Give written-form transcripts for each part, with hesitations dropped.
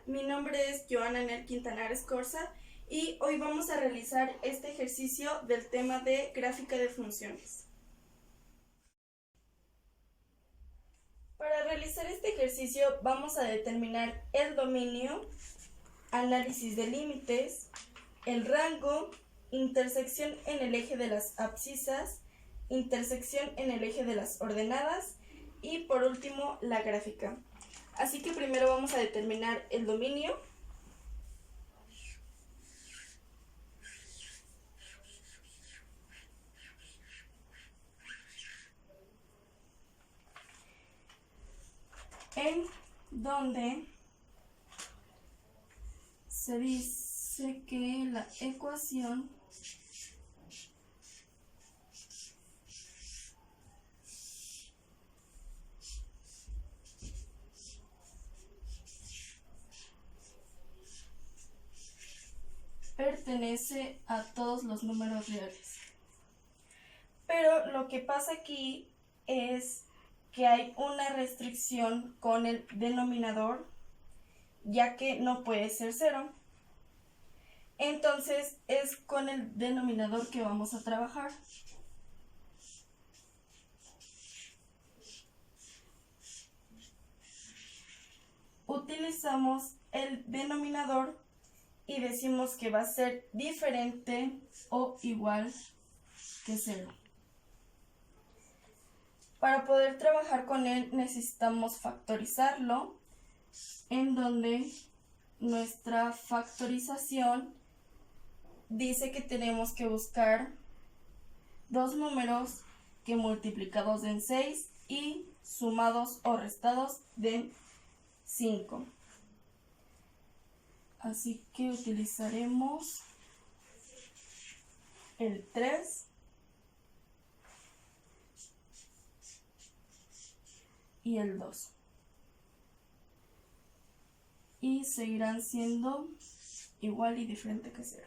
mi nombre es Joana Nel Quintanar Escorza y hoy vamos a realizar este ejercicio del tema de gráfica de funciones. Para realizar este ejercicio vamos a determinar el dominio, análisis de límites, el rango, intersección en el eje de las abscisas, intersección en el eje de las ordenadas y por último la gráfica. Así que primero vamos a determinar el dominio. En donde se dice que la ecuación pertenece a todos los números reales. Pero lo que pasa aquí es que hay una restricción con el denominador, ya que no puede ser 0. Entonces es con el denominador que vamos a trabajar. Utilizamos el denominador y decimos que va a ser diferente o igual que 0. Para poder trabajar con él necesitamos factorizarlo, en donde nuestra factorización dice que tenemos que buscar dos números que multiplicados den 6 y sumados o restados den 5. Así que utilizaremos el 3 y el 2. Y seguirán siendo igual y diferente que 0.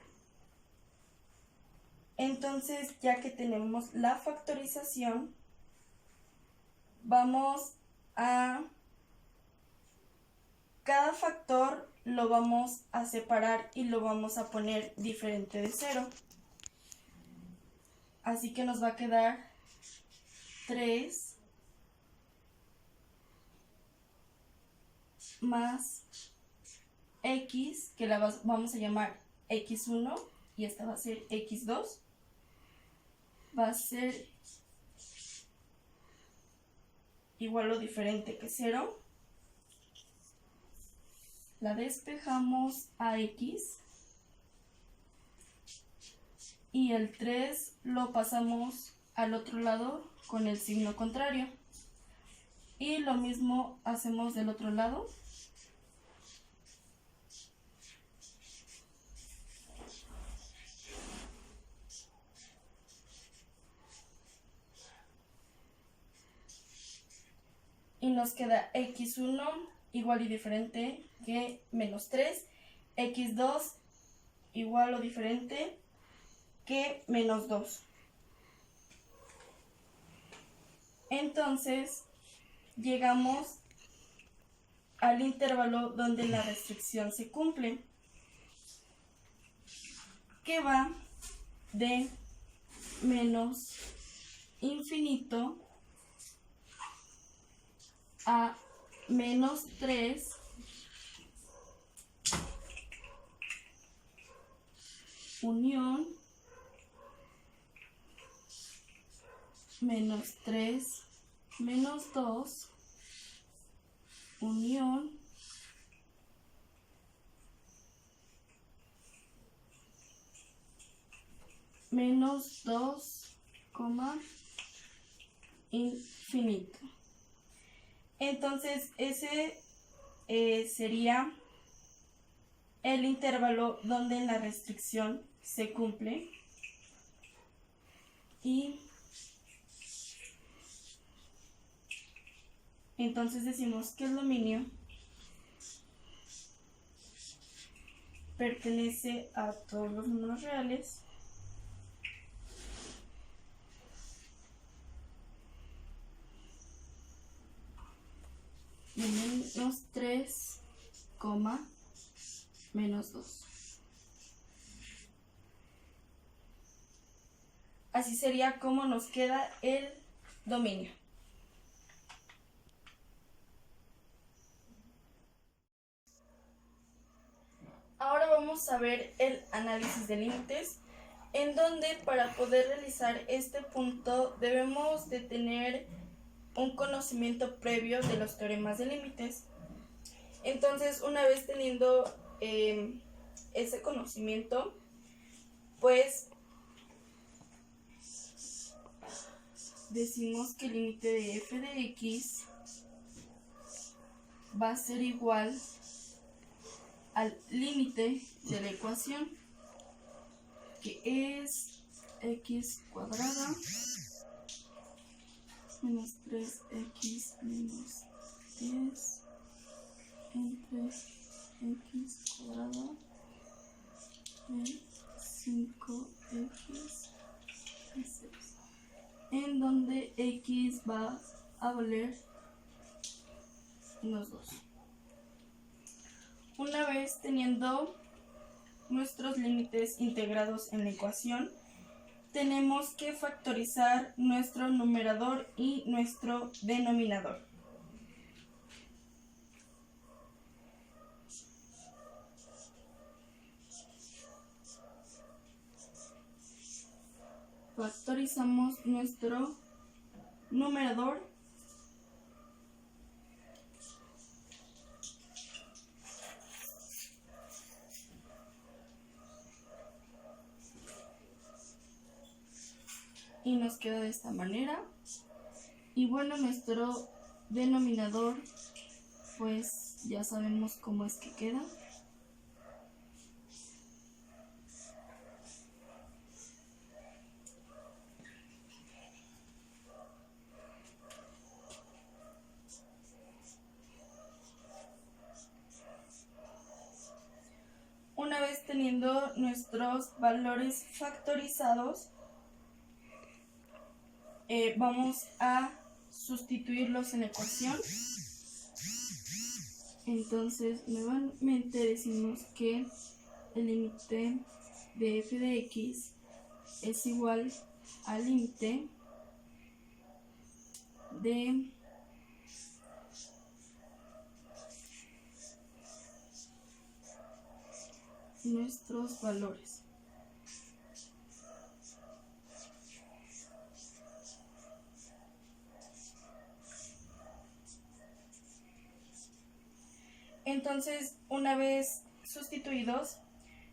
Entonces, ya que tenemos la factorización, vamos a cada factor lo vamos a separar y lo vamos a poner diferente de 0. Así que nos va a quedar 3 más x, que la vamos a llamar x1, y esta va a ser x2, va a ser igual o diferente que 0. La despejamos a x y el 3 lo pasamos al otro lado con el signo contrario. Y lo mismo hacemos del otro lado. Y nos queda x1 igual y diferente que menos 3, x2 igual o diferente que menos 2. Entonces, llegamos al intervalo donde la restricción se cumple, que va de menos infinito a menos 3 unión menos 3 menos 2 unión menos 2, infinito. Entonces ese sería el intervalo donde la restricción se cumple. Y entonces decimos que el dominio pertenece a todos los números reales de menos 3, menos 2. Así sería como nos queda el dominio. Ahora vamos a ver el análisis de límites, en donde para poder realizar este punto debemos de tener un conocimiento previo de los teoremas de límites. Entonces, una vez teniendo ese conocimiento, pues decimos que el límite de f de x va a ser igual al límite de la ecuación, que es x cuadrada menos 3x menos 10 entre x cuadrado de 5x y 6, en donde x va a valer menos 2. Una vez teniendo nuestros límites integrados en la ecuación, tenemos que factorizar nuestro numerador y nuestro denominador. Factorizamos nuestro numerador y nos queda de esta manera. Y bueno, nuestro denominador, pues ya sabemos cómo es que queda. Una vez teniendo nuestros valores factorizados, vamos a sustituirlos en la ecuación. Entonces, nuevamente decimos que el límite de f de x es igual al límite de nuestros valores. Entonces, una vez sustituidos,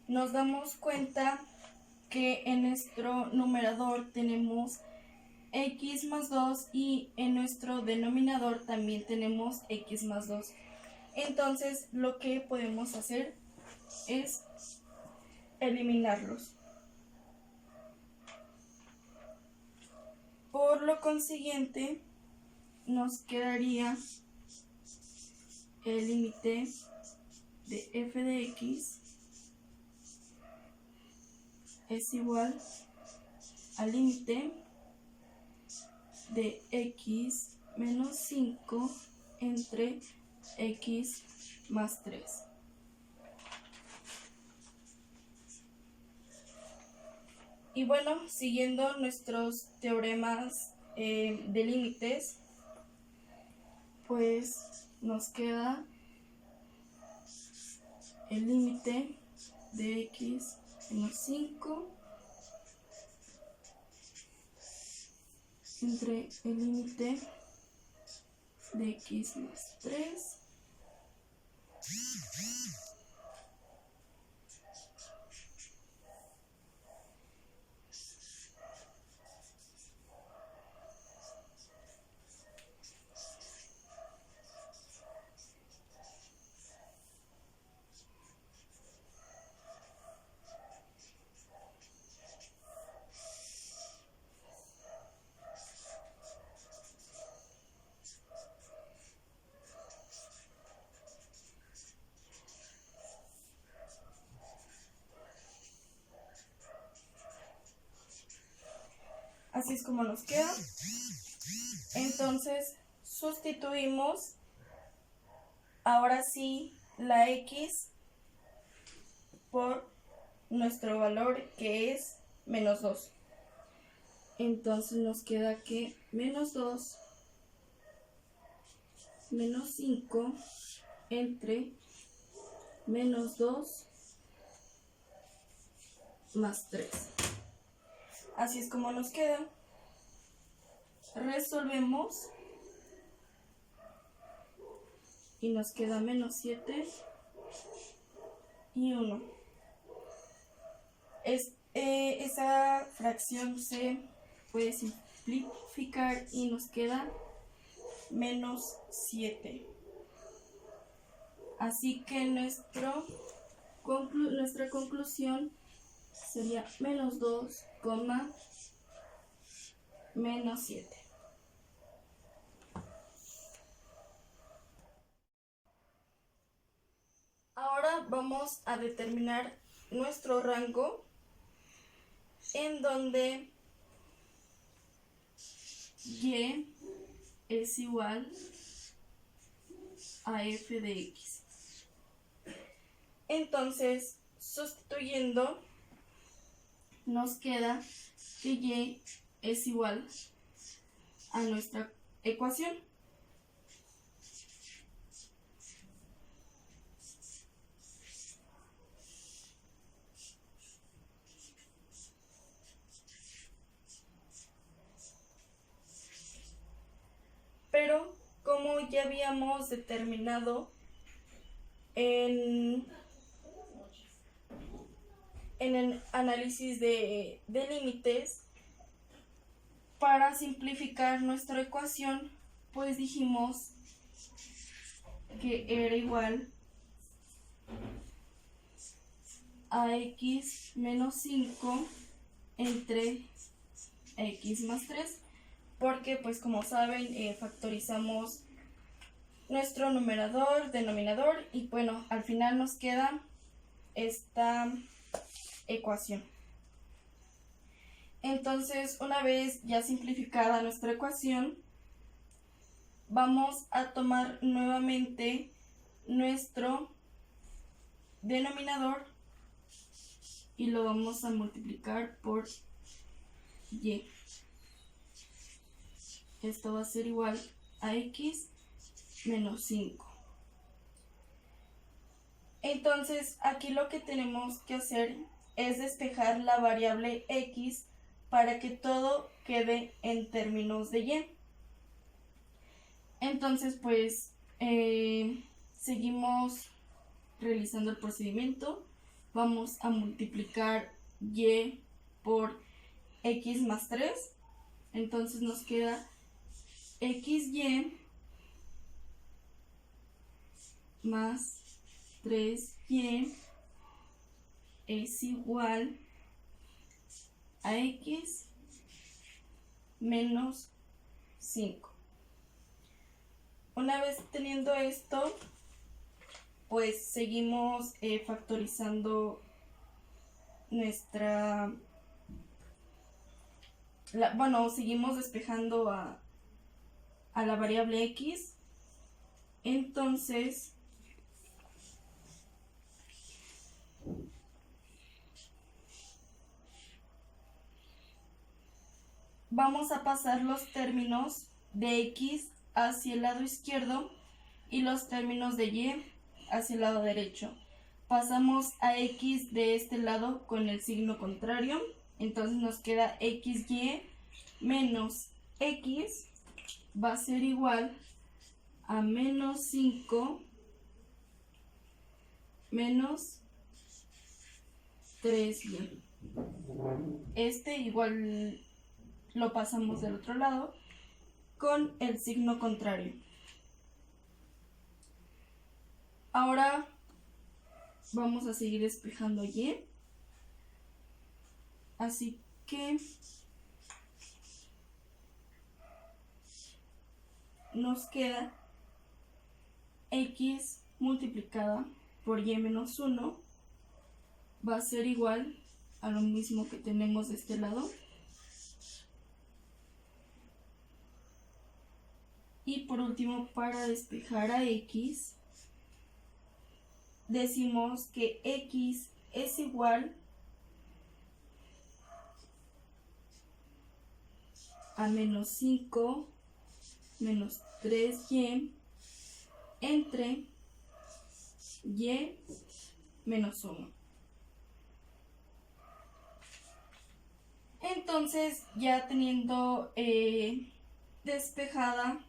nos damos cuenta que en nuestro numerador tenemos x más 2 y en nuestro denominador también tenemos x más 2. Entonces, lo que podemos hacer es eliminarlos. Por lo consiguiente, nos quedaría el límite de f de x es igual al límite de x menos 5 entre x más 3. Y bueno, siguiendo nuestros teoremas de límites, pues nos queda el límite de x menos 5 entre el límite de x más 3 Así es como nos queda. Entonces sustituimos ahora sí la x por nuestro valor que es menos 2. Entonces nos queda que menos 2 menos 5 entre menos 2 más 3. Así es como nos queda. Resolvemos y nos queda menos 7 y 1. Esa fracción se puede simplificar y nos queda menos 7. Así que nuestra conclusión sería menos 2, menos 7. Ahora vamos a determinar nuestro rango en donde y es igual a f de x. Entonces, sustituyendo, nos queda que y es igual a nuestra ecuación. Pero como ya habíamos determinado en el análisis de límites, para simplificar nuestra ecuación, pues dijimos que era igual a x menos 5 entre x más 3, porque pues como saben factorizamos nuestro numerador, denominador y bueno, al final nos queda esta ecuación. Entonces, una vez ya simplificada nuestra ecuación, vamos a tomar nuevamente nuestro denominador y lo vamos a multiplicar por y. Esto va a ser igual a x menos 5. Entonces, aquí lo que tenemos que hacer es despejar la variable x para que todo quede en términos de y. Entonces, pues, seguimos realizando el procedimiento. Vamos a multiplicar y por x más 3. Entonces nos queda xy más 3y es igual a x menos 5. Una vez teniendo esto, pues seguimos factorizando seguimos despejando a la variable x. Entonces, vamos a pasar los términos de x hacia el lado izquierdo y los términos de y hacia el lado derecho. Pasamos a x de este lado con el signo contrario. Entonces nos queda xy menos x va a ser igual a menos 5 menos 3y. Este igual lo pasamos del otro lado con el signo contrario. Ahora vamos a seguir despejando y. Así que nos queda x multiplicada por y menos 1 va a ser igual a lo mismo que tenemos de este lado. Y por último, para despejar a x, decimos que x es igual a menos 5 menos 3y entre y menos 1. Entonces, ya teniendo despejada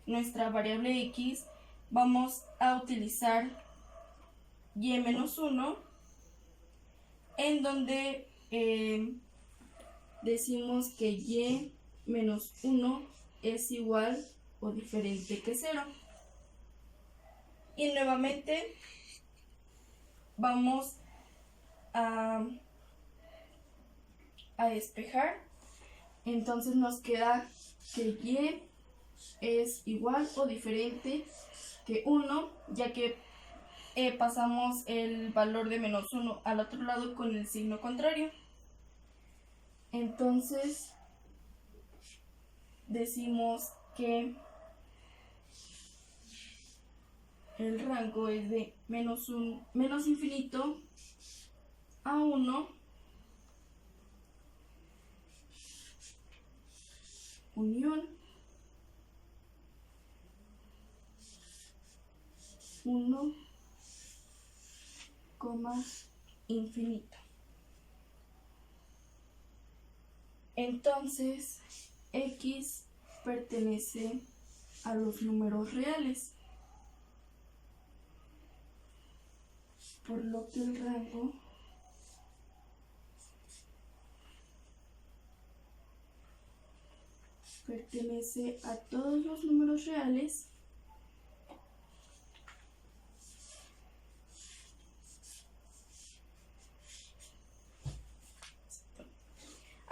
nuestra variable x, vamos a utilizar y menos 1, en donde decimos que y menos 1 es igual o diferente que 0. Y nuevamente vamos a despejar. Entonces nos queda que y es igual o diferente que 1, ya que pasamos el valor de menos 1 al otro lado con el signo contrario. Entonces decimos que el rango es de menos infinito a 1, unión 1, infinito. Entonces, x pertenece a los números reales, por lo que el rango pertenece a todos los números reales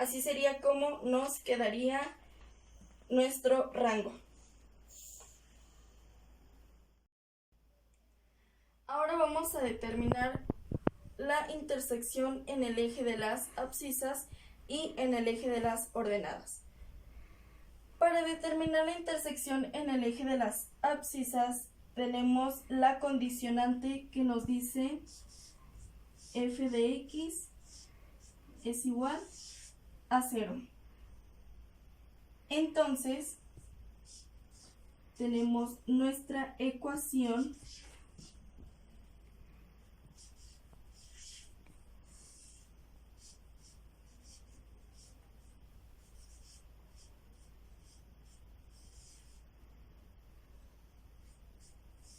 Así sería como nos quedaría nuestro rango. Ahora vamos a determinar la intersección en el eje de las abscisas y en el eje de las ordenadas. Para determinar la intersección en el eje de las abscisas tenemos la condicionante que nos dice f de x es igual a 0. Entonces tenemos nuestra ecuación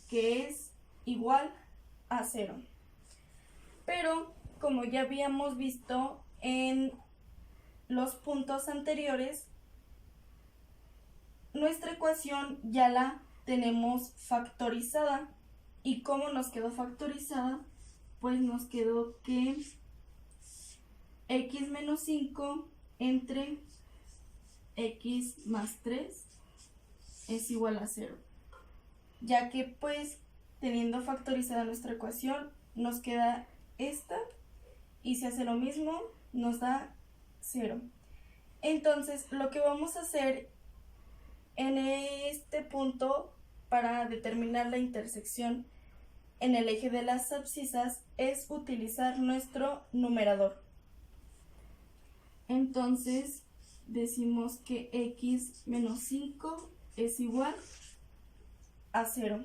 que es igual a 0. Pero como ya habíamos visto en los puntos anteriores, nuestra ecuación ya la tenemos factorizada. ¿Y cómo nos quedó factorizada? Pues nos quedó que x menos 5 entre x más 3 es igual a 0. Ya que pues teniendo factorizada nuestra ecuación nos queda esta, y si hace lo mismo nos da 0. Entonces lo que vamos a hacer en este punto para determinar la intersección en el eje de las abscisas es utilizar nuestro numerador. Entonces decimos que x menos 5 es igual a 0.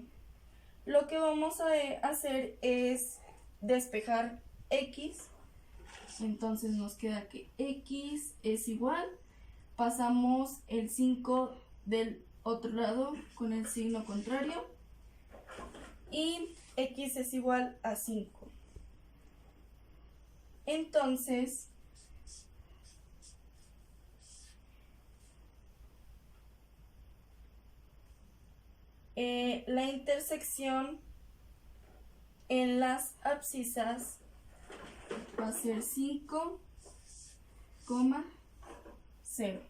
Lo que vamos a hacer es despejar x. Entonces nos queda que x es igual, pasamos el 5 del otro lado con el signo contrario y x es igual a 5. Entonces la intersección en las abscisas va a ser 5, 0.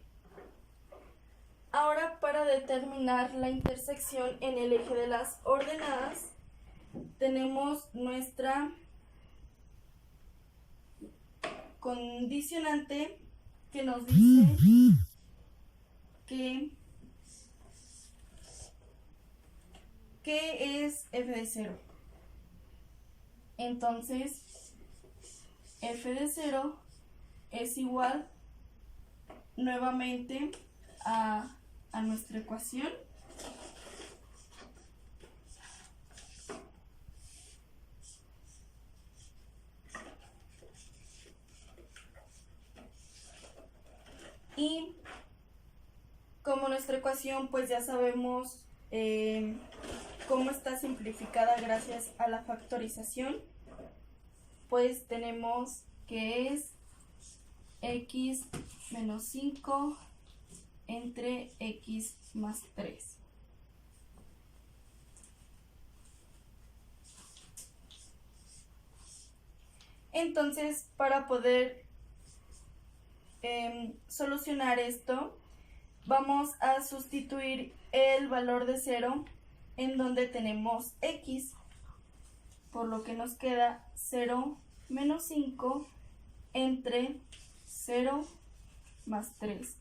Ahora, para determinar la intersección en el eje de las ordenadas, tenemos nuestra condicionante que nos dice que es f de 0. Entonces f de 0 es igual nuevamente a nuestra ecuación. Y como nuestra ecuación pues ya sabemos cómo está simplificada gracias a la factorización, pues tenemos que es x menos 5 entre x más 3. Entonces, para poder solucionar esto, vamos a sustituir el valor de 0 en donde tenemos x, por lo que nos queda 0 menos 5 entre 0 más 3,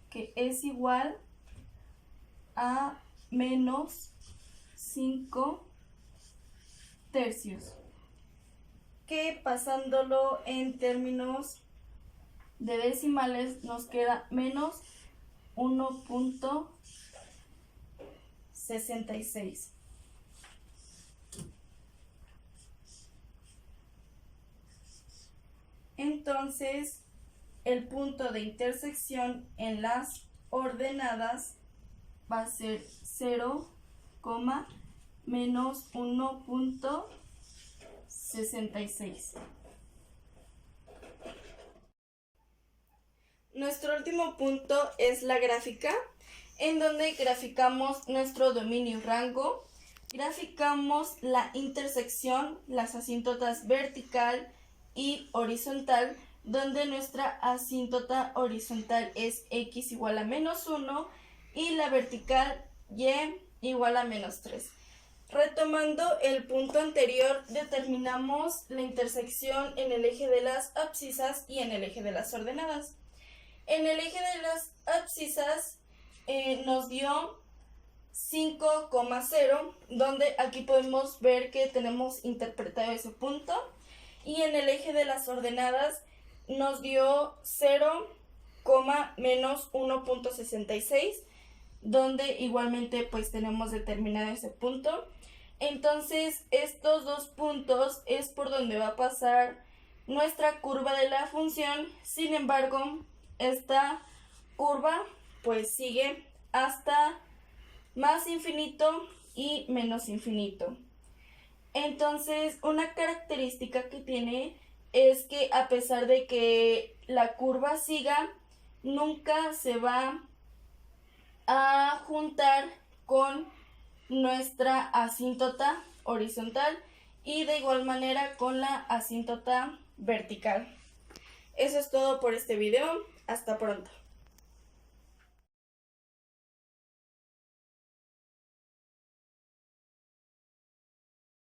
que es igual a menos 5 tercios, que pasándolo en términos de decimales nos queda menos 1.66. Entonces, el punto de intersección en las ordenadas va a ser 0, menos 1.66. Nuestro último punto es la gráfica, en donde graficamos nuestro dominio y rango, graficamos la intersección, las asíntotas vertical y horizontal, donde nuestra asíntota horizontal es x igual a menos 1 y la vertical y igual a menos 3. Retomando el punto anterior, determinamos la intersección en el eje de las abscisas y en el eje de las ordenadas. En el eje de las abscisas nos dio 5,0, donde aquí podemos ver que tenemos interpretado ese punto. Y en el eje de las ordenadas nos dio 0, menos 1.66, donde igualmente pues tenemos determinado ese punto. Entonces estos dos puntos es por donde va a pasar nuestra curva de la función. Sin embargo, esta curva pues sigue hasta más infinito y menos infinito. Entonces, una característica que tiene es que a pesar de que la curva siga, nunca se va a juntar con nuestra asíntota horizontal y de igual manera con la asíntota vertical. Eso es todo por este video. Hasta pronto.